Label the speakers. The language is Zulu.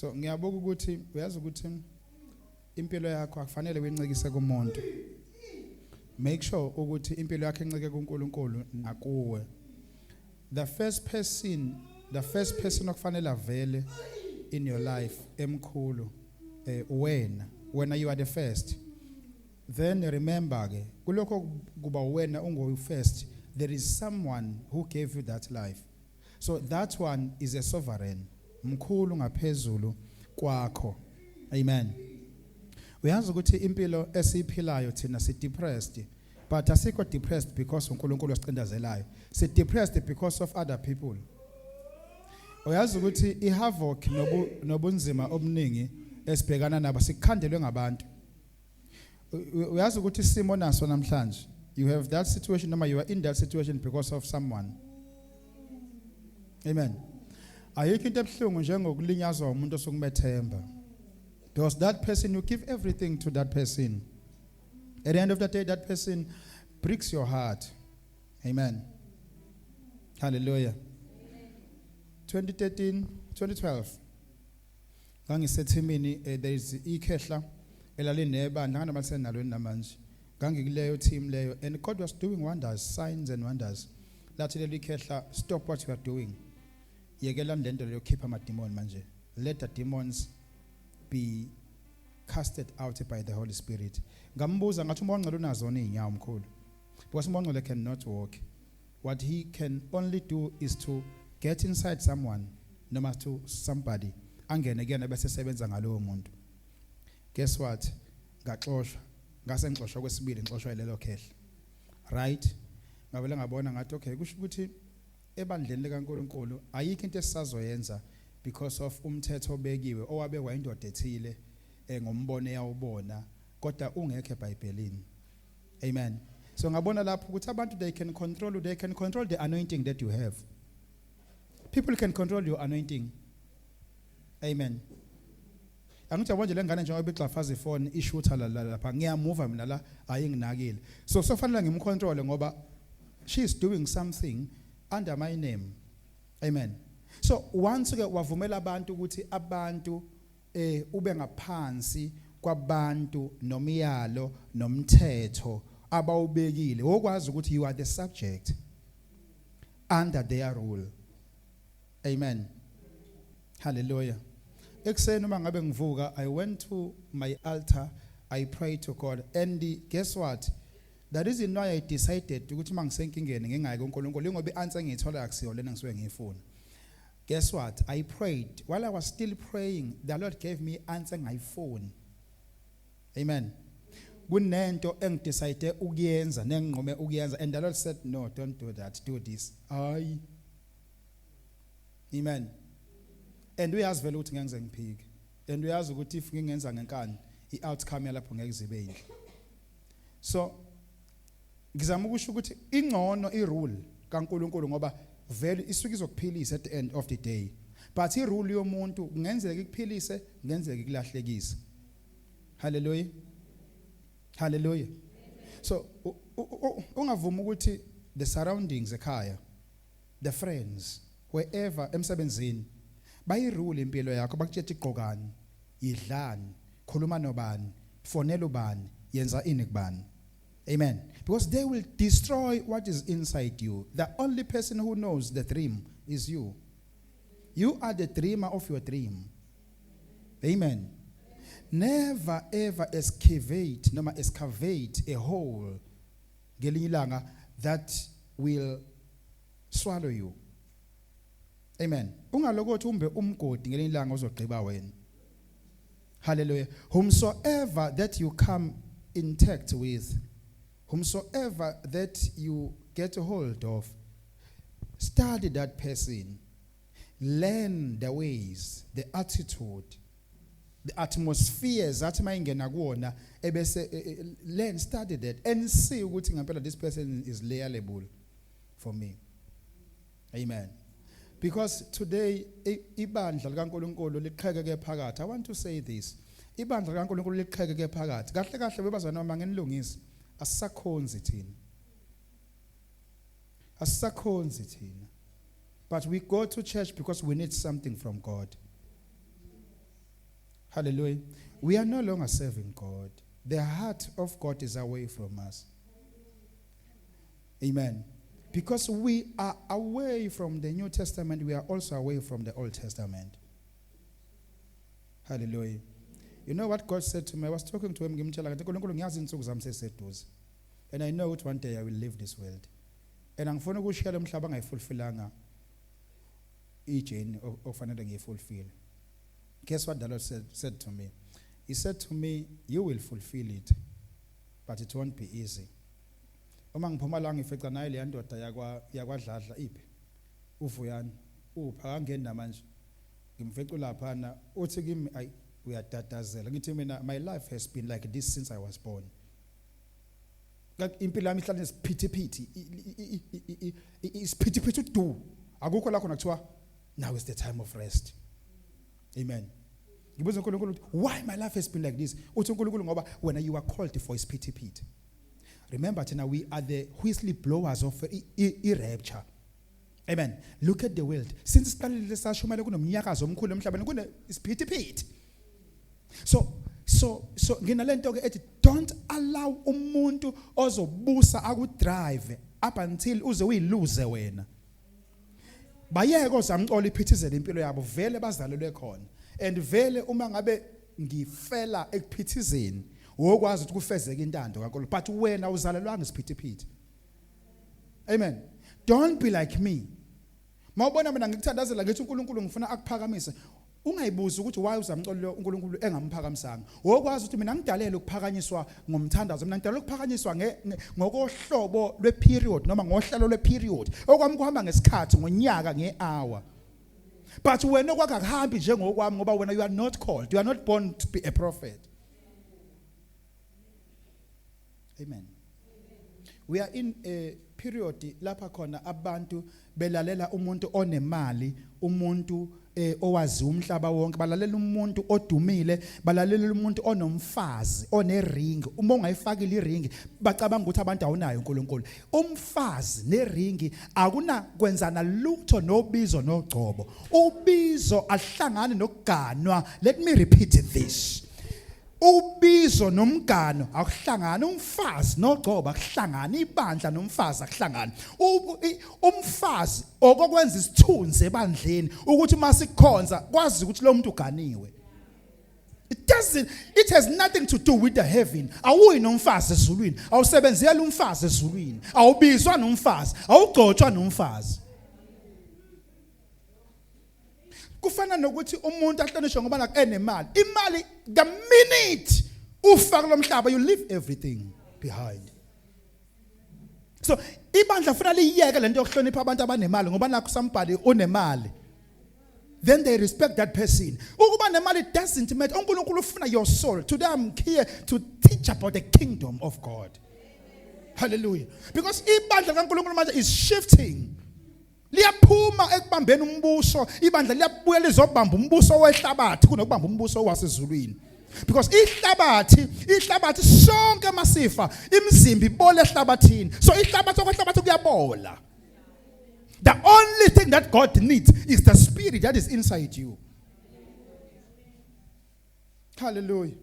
Speaker 1: So ngiyabuka ukuthi uyazi ukuthi impilo yakho akufanele uyincikise kumuntu. Make sure ukuthi impilo yakho incike kuNkulunkulu nakuwe. The first person okufanele avele in your life emkhulu wena you are the first. Then remember ke kulokho kuba wena ungo first, there is someone who gave you that life. So that one is a sovereign, mkhulu ngaphezulu kwakho. Amen. Uyazi ukuthi impilo esiphilayo thina si depressed, but asikho depressed because uNkulunkulu osicindezelayo. Si depressed because of other people. Uyazi ukuthi ihavoc nobunzima obuningi esibhekana nabo sikhandelwe ngabantu. Uyazi ukuthi isimo naso namhlanje, you have that situation noma you are in that situation because of someone. Amen. Ayikho into ebuhlungu njengokulinyazwa umuntu osokumethemba. Because that person, you give everything to that person. At the end of the day, that person breaks your heart. Amen. Hallelujah. 2012. Gangisethimini there is ikhehla elalinebandla nganabasenalweni namanje. Gangikuleyo team leyo, and God was doing wonders, signs and wonders. Lathi leli khehla, stop what you are doing. Yekela lento leyo keep ama demon manje. Let the demons be casted out by the Holy Spirit. Ngambuza ngathi uMongcele unazo izinyawo mkhulu. Because uMongcele cannot walk. What he can only do is to get inside someone, noma to somebody. Angene again bese sebenza ngalowo muntu. Guess what? Ngaxoshwa. Ngase ngixoshwa kwesibili ngixoshwa ilelo khehla. Right? Ngabele ngabona ngathi okay kusho ukuthi ebandleni likaNkulunkulu ayikho into esisazoyenza because of umthetho obekiwe owabekwa indoda ethile ngombono eyawubona kodwa ungekho eBhayibhelini. Amen. So ngabona lapho ukuthi abantu they can control the anointing that you have. People can control your anointing. Amen. Angithi yabona le ngane njengoba ixhafaza ifone ishooter lapha ngiyamove mina la ayinginakile. So sofanele ngimcontrol ngoba she is doing something under my name. Amen. So once ke wavumela abantu ukuthi abantu ube ngaphansi kwabantu nomiyalo nomthetho abawubekile okwazi ukuthi you are the subject under their rule. Amen. Hallelujah. Ekseni uma ngabe ngivuka, I went to my altar, I prayed to God, and guess what? The reason why I decided ukuthi mangisenkingeni ngingayike uNkulunkulu ngoba ianswer ngiyithola akusiyo lena ngisuke ngiyifuna. Guess what? I prayed. While I was still praying, the Lord gave me answer ngayifoni. Amen. Kunento engidecide ukuyenza nenginqome ukuyenza, and the Lord said no, don't do that, do this. Ayi. Amen. And uyazi vele ukuthi ngeke ngiphike. And uyazi ukuthi if ngingenza ngenkani i-outcome yalapho ngeke zibe yinhle. So ngizama ukusho ukuthi ingcono irule kaNkulunkulu ngoba vele isuke izokuphilisa at the end of the day. But irule yomuntu kungenzeka ikuphilise, kungenzeka ikulahlekise. Hallelujah. Hallelujah. So ungavuma ukuthi the surroundings ekhaya, the friends, wherever emsebenzini bayirule impilo yakho bakutshela igqokani, idlani, khuluma nobani, fonela ubani, yenza ini kubani. Amen. Because they will destroy what is inside you. The only person who knows the dream is you. You are the dreamer of your dream. Amen. Never ever excavate a hole ngelinye ilanga that will swallow you. Amen. Ungalokothi umbe umgodi ngelinye ilanga uzogqiba wena. Hallelujah. Whomsoever that you come intact with, whomsoever that you get a hold of, study that person, learn the ways, the attitude, the atmospheres that mayingena kuona ebese learn, study that and see ukuthi ngempela this person is liable for me. Amen. Because today ibandla likaNkulunkulu liqhekeke phakathi. I want to say this. Ibandla likaNkulunkulu liqhekeke phakathi. Kahle kahle bebazana uma ngenilungisi asisakhonzi thina. Asisakhonzi thina. But we go to church because we need something from God. Hallelujah. We are no longer serving God. The heart of God is away from us. Amen. Because we are away from the New Testament, we are also away from the Old Testament. Hallelujah. You know what God said to me? I was talking to him, and I know that one day I will leave this world. And I'm going to share them I fulfillanga each in of another fulfill. Guess what the Lord said to me? He said to me, you will fulfill it, but it won't be easy. Uma ngiphuma la ngifeca nayo le ndoda yakwadladla iphi uvuyani upha kangeni namanje ngimfeca lapha na uthi kimi ay uyadatazela ngithi mina my life has been like this since I was born. Impilo yami ihlala isiphithiphithi isiphithiphithi udu akukho la khona kuthiwa now is the time of rest. Amen. Ngibuza uNkulunkulu why my life has been like this? Uthi uNkulunkulu ngoba when you are called for isiphithiphithi. Remember, now we are the whistly blowers of rapture. Amen. Look at the world. Since so don't allow umuntu ozobusa akudrive up until uze uyilose wena. Bayeke ozamcola iphithizele impilo yabo vele bazalelwe khona. And vele uma ngabe ngifela ekuphithizeni wokwazi ukuthi kufezeke intando kaNkulunkulu but wena uzalelwanga isiphithiphithi. Amen. Don't be like me. Mawubona mina ngikuthandazela ngithi uNkulunkulu ngifuna akuphakamise ungayibuza ukuthi why uzamcolela uNkulunkulu engamphakamisanga. Wokwazi ukuthi mina ngidalele ukuphakanyiswa ngomthandazo mina ngidalele ukuphakanyiswa ngokohlobo lweperiod noma ngohlelo lweperiod okwami kuhamba ngesikhathi ngonyaka ngehour. But wena okwakho akuhambi njengokwami ngoba wena you are not called, you are not born to be a prophet. Amen. We are in a period lapha khona abantu belalela umuntu onemali, umuntu owazi umhlaba wonke, balalela umuntu odumile, balalela umuntu onomfazi, onering. Uma ungayifakile iring, bacabanga ukuthi abantu awunayo uNkulunkulu. Umfazi neringi akuna kwenzana lutho nobizo nogcobo. Ubizo ahlangane nokuganwa. Let me repeat this. Ubizo nomgano akuhlangana, umfazi nogcoba akuhlangana, ibandla nomfazi akuhlangana. Umfazi okokwenza isithunzi ebandleni ukuthi masikhonza kwazi ukuthi lo muntu uganiwe. It has nothing to do with the heaven. Awuyi nomfazi ezulwini, awusebenzela umfazi ezulwini, awubizwa nomfazi, awugcotshwa nomfazi. Kufana nokuthi umuntu ahlonishwe ngoba nakho enemali. Imali the minute ufaka lo mhlaba you leave everything behind. So ibandla funa liyeke lento yokuhlonipha abantu abanemali ngoba nakho somebody onemali. Then they respect that person. Ukuba nemali doesn't matter. uNkulunkulu ufuna your soul. Today I'm here to teach about the kingdom of God. Hallelujah. Because ibandla kaNkulunkulu manje is shifting. Liyaphuma ekubambeni umbuso, ibandla liyabuya lizobamba umbuso wehlabathi kunokubamba umbuso wasezulwini. Because ihlabathi sonke masifa, imizimba ibola ehlabathini. So ihlabathi okwehlabathi kuyabola. The only thing that God needs is the spirit that is inside you. Hallelujah.